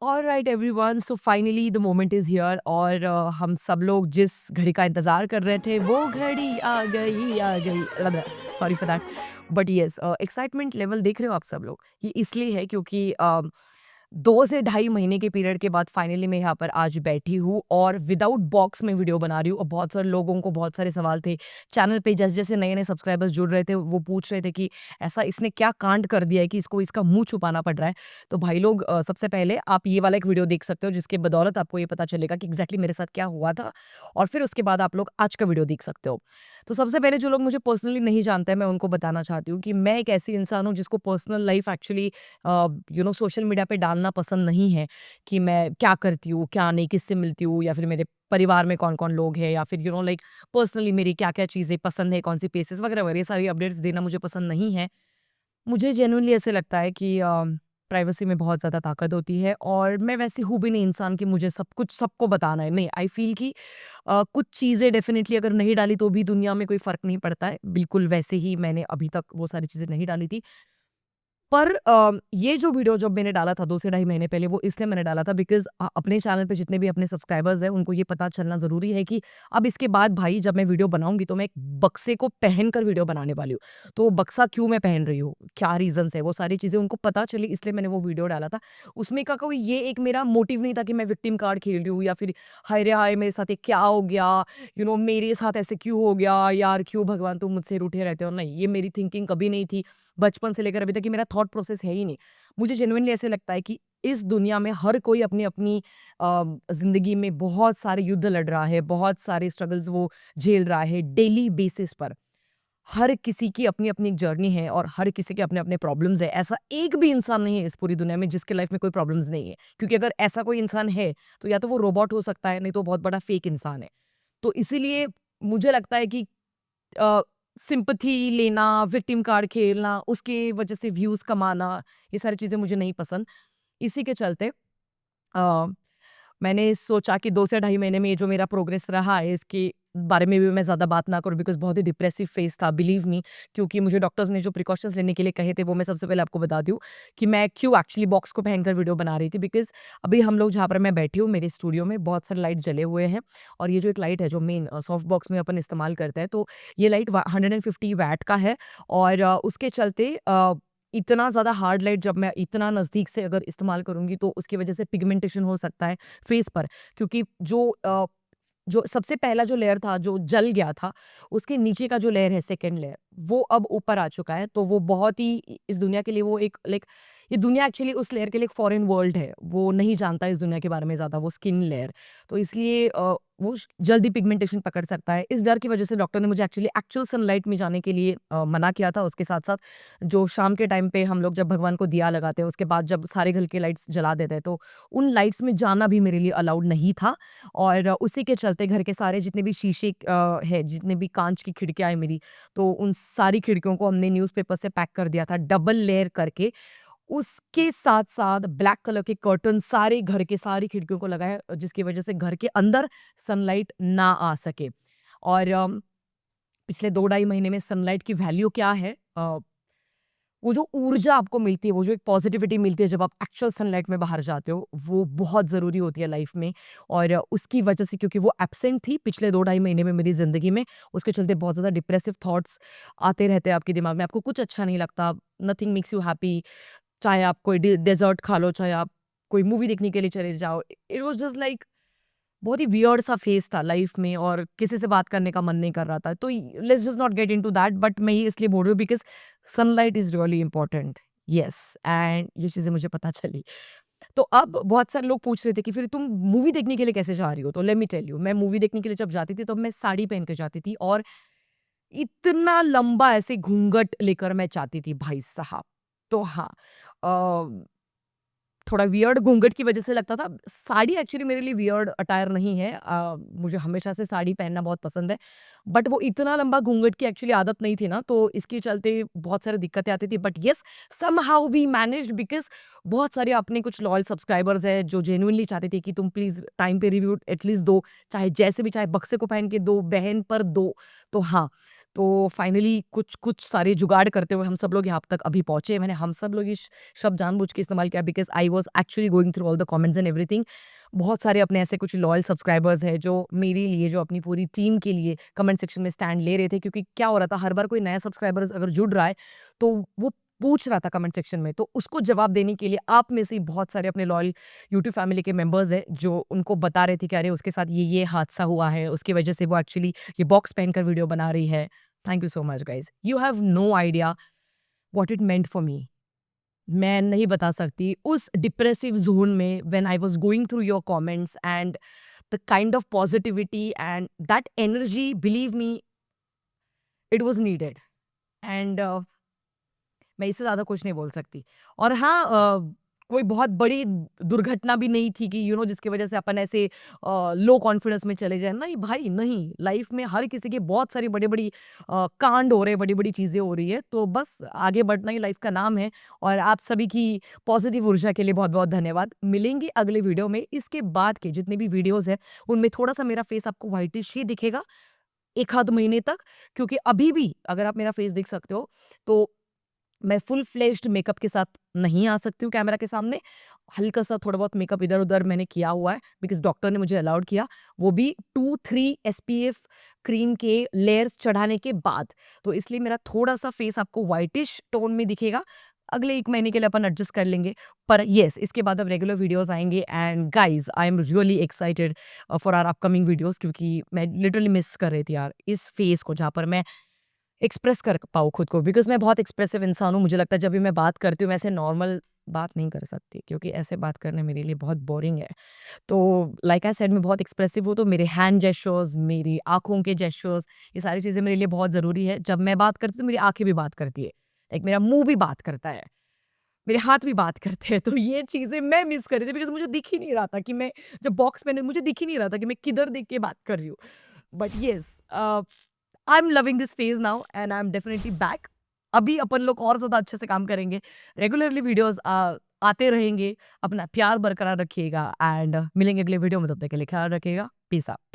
Alright everyone, so finally the moment is here और हम सब लोग जिस घड़ी का इंतजार कर रहे थे वो घड़ी आ गई। Sorry for that. But yes, excitement level देख रहे हो आप सब लोग, ये इसलिए है क्योंकि 2 से ढाई महीने के पीरियड के बाद फाइनली मैं यहाँ पर आज बैठी हूँ और विदाउट बॉक्स में वीडियो बना रही हूँ। और बहुत सारे लोगों को बहुत सारे सवाल थे चैनल पे, जैसे जैसे नए नए सब्सक्राइबर्स जुड़ रहे थे वो पूछ रहे थे कि ऐसा इसने क्या कांड कर दिया है कि इसको इसका मुंह छुपाना पड़ रहा है। तो भाई लोग, सबसे पहले आप ये वाला एक वीडियो देख सकते हो जिसके बदौलत आपको ये पता चलेगा कि एग्जैक्टली मेरे साथ क्या हुआ था। और फिर उसके बाद आप लोग आज का वीडियो देख सकते हो। तो सबसे पहले जो लोग मुझे पर्सनली नहीं जानते हैं, मैं उनको बताना चाहती हूँ कि मैं एक ऐसी इंसान हूँ जिसको personal life actually social media पे डालना पसंद नहीं है। कि मैं क्या करती हूँ, क्या नहीं, किससे मिलती हूँ, या फिर मेरे परिवार में कौन-कौन लोग हैं, या फिर लाइक पर्सनली मेरी क्या-क्या चीज़ें पसंद है, कौन-सी प्लेसेस वगैरह-वगैरह, ये सारी अपडेट्स देना मुझे पसंद नहीं है। मुझे जेन्युइनली ऐसे लगता है कि प्राइवेसी में बहुत ज़्यादा ताकत होती है और मैं वैसी हूँ भी नहीं इंसान कि मुझे सब कुछ सबको बताना है। नहीं, आई फ़ील कि कुछ चीज़ें डेफ़िनिटली अगर नहीं डाली तो भी दुनिया में कोई फ़र्क नहीं पड़ता है। बिल्कुल वैसे ही मैंने अभी तक वो सारी चीज़ें नहीं डाली थी। पर ये जो वीडियो जब मैंने डाला था 2 से ढाई महीने पहले, वो इसलिए मैंने डाला था बिकॉज़ अपने चैनल पे जितने भी अपने सब्सक्राइबर्स हैं उनको ये पता चलना ज़रूरी है कि अब इसके बाद भाई जब मैं वीडियो बनाऊँगी तो मैं एक बक्से को पहनकर वीडियो बनाने वाली हूँ। तो वो बक्सा क्यों मैं पहन रही हूँ, क्या रीज़न्स है, वो सारी चीज़ें उनको पता चली, इसलिए मैंने वो वीडियो डाला था। उसमें का कोई ये एक मेरा मोटिव नहीं था कि मैं विक्टिम कार्ड खेल रही हूँ या फिर हाय रे हाय मेरे साथ ये क्या हो गया, मेरे साथ ऐसे क्यों हो गया, यार क्यों भगवान तुम मुझसे रूठे रहते हो। नहीं, ये मेरी थिंकिंग कभी नहीं थी। बचपन से लेकर अभी तक ये मेरा थॉट प्रोसेस है ही नहीं। मुझे जेनुइनली ऐसे लगता है कि इस दुनिया में हर कोई अपनी-अपनी ज़िंदगी में बहुत सारे युद्ध लड़ रहा है, बहुत सारे स्ट्रगल्स वो झेल रहा है डेली बेसिस पर। हर किसी की अपनी-अपनी एक जर्नी है और हर किसी के अपने-अपने प्रॉब्लम्स हैं। ऐसा एक भी इंसान नहीं है इस पूरी दुनिया में जिसके लाइफ में कोई प्रॉब्लम्स नहीं है। क्योंकि अगर ऐसा कोई इंसान है, तो या तो वो रोबोट हो सकता है, नहीं तो बहुत बड़ा फेक इंसान है। तो इसीलिए मुझे लगता है कि अ, सिम्पैथी लेना, विक्टिम कार्ड खेलना, उसकी वजह से व्यूज़ कमाना, ये सारी चीज़ें मुझे नहीं पसंद। इसी के चलते अ, मैंने सोचा कि 2 से ढाई महीने में ये जो मेरा प्रोग्रेस रहा है, इसके बारे में भी मैं ज़्यादा बात ना करूँ बिकॉज़ बहुत ही डिप्रेसिव फ़ेज़ था, बिलीव मी। क्योंकि मुझे डॉक्टर्स ने जो प्रिकॉशंस लेने के लिए कहे थे, वो मैं सबसे पहले आपको बता दूँ कि मैं क्यों एक्चुअली बॉक्स को पहनकर वीडियो बना रही थी। बिकॉज़ अभी हम लोग जहाँ पर मैं बैठी हूँ, मेरे स्टूडियो में बहुत सारे लाइट जले हुए हैं और ये जो एक लाइट है, जो मेन सॉफ्ट बॉक्स में अपन इस्तेमाल करते हैं, तो ये लाइट व 150 वैट का है और उसके चलते इतना ज़्यादा हार्ड लाइट जब मैं इतना नज़दीक से अगर इस्तेमाल करूँगी, तो उसकी वजह से पिगमेंटेशन हो सकता है फेस पर। क्योंकि जो सबसे पहला जो लेयर था, जो जल गया था, उसके नीचे का जो लेयर है, सेकंड लेयर, वो अब ऊपर आ चुका है। तो वो बहुत ही इस दुनिया के लिए वो एक लाइक ये दुनिया एक्चुअली उस लेयर के लिए एक फॉरेन वर्ल्ड है। वो नहीं जानता इस दुनिया के बारे में ज़्यादा, वो स्किन लेयर। तो इसलिए वो जल्दी पिगमेंटेशन पकड़ सकता है। इस डर की वजह से डॉक्टर ने मुझे एक्चुअली एक्चुअल सनलाइट में जाने के लिए मना किया था। उसके साथ-साथ जो शाम के टाइम पे हम लोग जब भगवान को दिया लगाते हैं, उसके बाद जब सारे घर के लाइट्स जला देते हैं, तो उन लाइट्स में जाना भी मेरे लिए अलाउड नहीं था। और उसी के चलते घर के सारे जितने भी शीशे है, जितने भी काँच की खिड़कियाँ हैं मेरी, तो उन सारी खिड़कियों को हमने न्यूज़पेपर से पैक कर दिया था डबल लेयर करके। उसके साथ-साथ ब्लैक कलर के कर्टन सारे घर के सारी खिड़कियों को लगाए, जिसकी वजह से घर के अंदर सनलाइट ना आ सके। और पिछले 2 ढाई महीने में सनलाइट की वैल्यू क्या है, वो जो ऊर्जा आपको मिलती है, वो जो एक पॉज़िटिविटी मिलती है जब आप एक्चुअल सनलाइट में बाहर जाते हो, वो बहुत ज़रूरी होती है लाइफ़ में। और उसकी वजह से, क्योंकि वो एब्सेंट थी पिछले 2 ढाई महीने में मेरी ज़िंदगी में, उसके चलते बहुत ज़्यादा डिप्रेसिव थॉट्स आते रहते हैं आपके दिमाग में। आपको कुछ अच्छा नहीं लगता, नथिंग मेक्स यू हैप्पी। चाहे आप कोई डेज़र्ट खा लो, चाहे आप कोई मूवी देखने के लिए चले जाओ। इट वाज़ जस्ट लाइक बहुत ही वियर्ड सा फेज़ था लाइफ़ में और किसी से बात करने का मन नहीं कर रहा था। तो let's just not gate into that, but मैं ये इसलिए बोल रही हूँ because sunlight is really important. Yes, and ये चीज़ें मुझे पता चली। तो अब बहुत सारे लोग पूछ रहे थे कि फिर तुम मूवी देखने के लिए कैसे जा रही हो? तो लेट मी टेल यू, मैं मूवी देखने के लिए जब जाती थी, तब मैं साड़ी पहन के जाती थी और इतना लंबा ऐसे घूंघट लेकर मैं जाती थी भाई साहब। तो हाँ, अ थोड़ा वियर्ड घूंघट की वजह से लगता था। साड़ी एक्चुअली मेरे लिए वियर्ड अटायर नहीं है। मुझे हमेशा से साड़ी पहनना बहुत पसंद है। बट वो इतना लंबा घूंघट की एक्चुअली आदत नहीं थी ना, तो इसके चलते बहुत सारी दिक्कतें आती थी। But yes, somehow we managed because बहुत सारे अपने कुछ लॉयल सब्सक्राइबर्स हैं जो जेन्युइनली चाहते थे कि तुम प्लीज़ टाइम पे रिव्यू एटलीस्ट दो, चाहे जैसे भी, चाहे बक्से को पहन के दो, बहन पर दो। तो हाँ, तो फाइनली कुछ सारे जुगाड़ करते हुए हम सब लोग यहाँ तक अभी पहुँचे। मैंने हम सब लोग इस शब्द जानबूझ के इस्तेमाल किया because I was actually going through all the comments and everything. बहुत सारे अपने ऐसे कुछ लॉयल सब्सक्राइबर्स हैं जो मेरे लिए, जो अपनी पूरी टीम के लिए कमेंट सेक्शन में स्टैंड ले रहे थे, क्योंकि क्या हो रहा था, हर बार कोई नया सब्सक्राइबर्स अगर जुड़ रहा है, तो वो पूछ रहा था कमेंट सेक्शन में, तो उसको जवाब देने के लिए आप में से ही बहुत सारे अपने लॉयल यूट्यूब फैमिली के मेंबर्स हैं जो उनको बता रहे थे कि अरे उसके साथ ये हादसा हुआ है, उसकी वजह से वो एक्चुअली ये बॉक्स पहनकर वीडियो बना रही है। Thank you so much guys, you have no idea what it meant for me. मैं नहीं बता सकती उस डिप्रेसिव ज़ोन में when I was going through your comments and the kind of positivity and that energy, believe me, it was needed. And मैं इससे ज़्यादा कुछ नहीं बोल सकती। और हाँ, कोई बहुत बड़ी दुर्घटना भी नहीं थी कि जिसकी वज़ह से अपन ऐसे लो कॉन्फिडेंस में चले जाएँ। नहीं भाई, नहीं। लाइफ़ में हर किसी के बहुत सारी बड़ी-बड़ी कांड हो रहे हैं, बड़ी-बड़ी चीज़ें हो रही है। तो बस आगे बढ़ना ही लाइफ़ का नाम है। और आप सभी की पॉज़िटिव ऊर्जा के लिए बहुत-बहुत धन्यवाद। मिलेंगे अगले वीडियो में। इसके बाद के जितने भी वीडियोज़ हैं, उनमें थोड़ा-सा मेरा फेस आपको व्हाइटिश ही दिखेगा 1 आध महीने तक, क्योंकि अभी भी अगर आप मेरा फेस देख सकते हो, तो मैं फुल फ्लेज्ड मेकअप के साथ नहीं आ सकती हूँ कैमरा के सामने। हल्का-सा थोड़ा बहुत मेकअप इधर-उधर मैंने किया हुआ है बिकॉज़ डॉक्टर ने मुझे अलाउड किया। वो भी 2-3 एसपीएफ क्रीम के लेयर्स चढ़ाने के बाद। तो इसलिए मेरा थोड़ा-सा फेस आपको व्हाइटिश टोन में दिखेगा। अगले 1 महीने के लिए अपन एडजस्ट कर लेंगे। पर येस, इसके बाद अब रेगुलर वीडियोज़ आएँगे and guys I am really excited for our upcoming videos, क्योंकि मैं लिटरली मिस कर रही थी यार इस फेस को, जहाँ पर मैं एक्सप्रेस कर पाऊँ खुद को, बिकॉज़ मैं बहुत एक्सप्रेसिव इंसान हूँ। मुझे लगता है जब भी मैं बात करती हूँ, मैं ऐसे नॉर्मल बात नहीं कर सकती, क्योंकि ऐसे बात करना मेरे लिए बहुत बोरिंग है। तो लाइक आई सेड, मैं बहुत एक्सप्रेसिव हूँ, तो मेरे हैंड जेस्चर्स, मेरी आँखों के जेस्चर्स, ये सारी चीज़ें मेरे लिए बहुत ज़रूरी है। जब मैं बात करती हूँ, तो मेरी आँखें भी बात करती है। लाइक मेरा मुँह भी बात करता है, मेरे हाथ भी बात करते हैं। तो ये चीज़ें मैं मिस कर रही थी बिकॉज़ मुझे दिख ही नहीं रहा था कि मैं जब बॉक्स मैंने मुझे दिख ही नहीं रहा था कि मैं किधर देख के बात कर रही हूँ। But yes, I am loving this phase now and I am definitely back. अभी अपन लोग और ज़्यादा अच्छे से काम करेंगे। रेगुलरली वीडियोज़ आते रहेंगे। अपना प्यार बरकरार रखिएगा एंड मिलेंगे अगले वीडियो में। तब तक के लिए ख्याल रखिएगा। Peace out.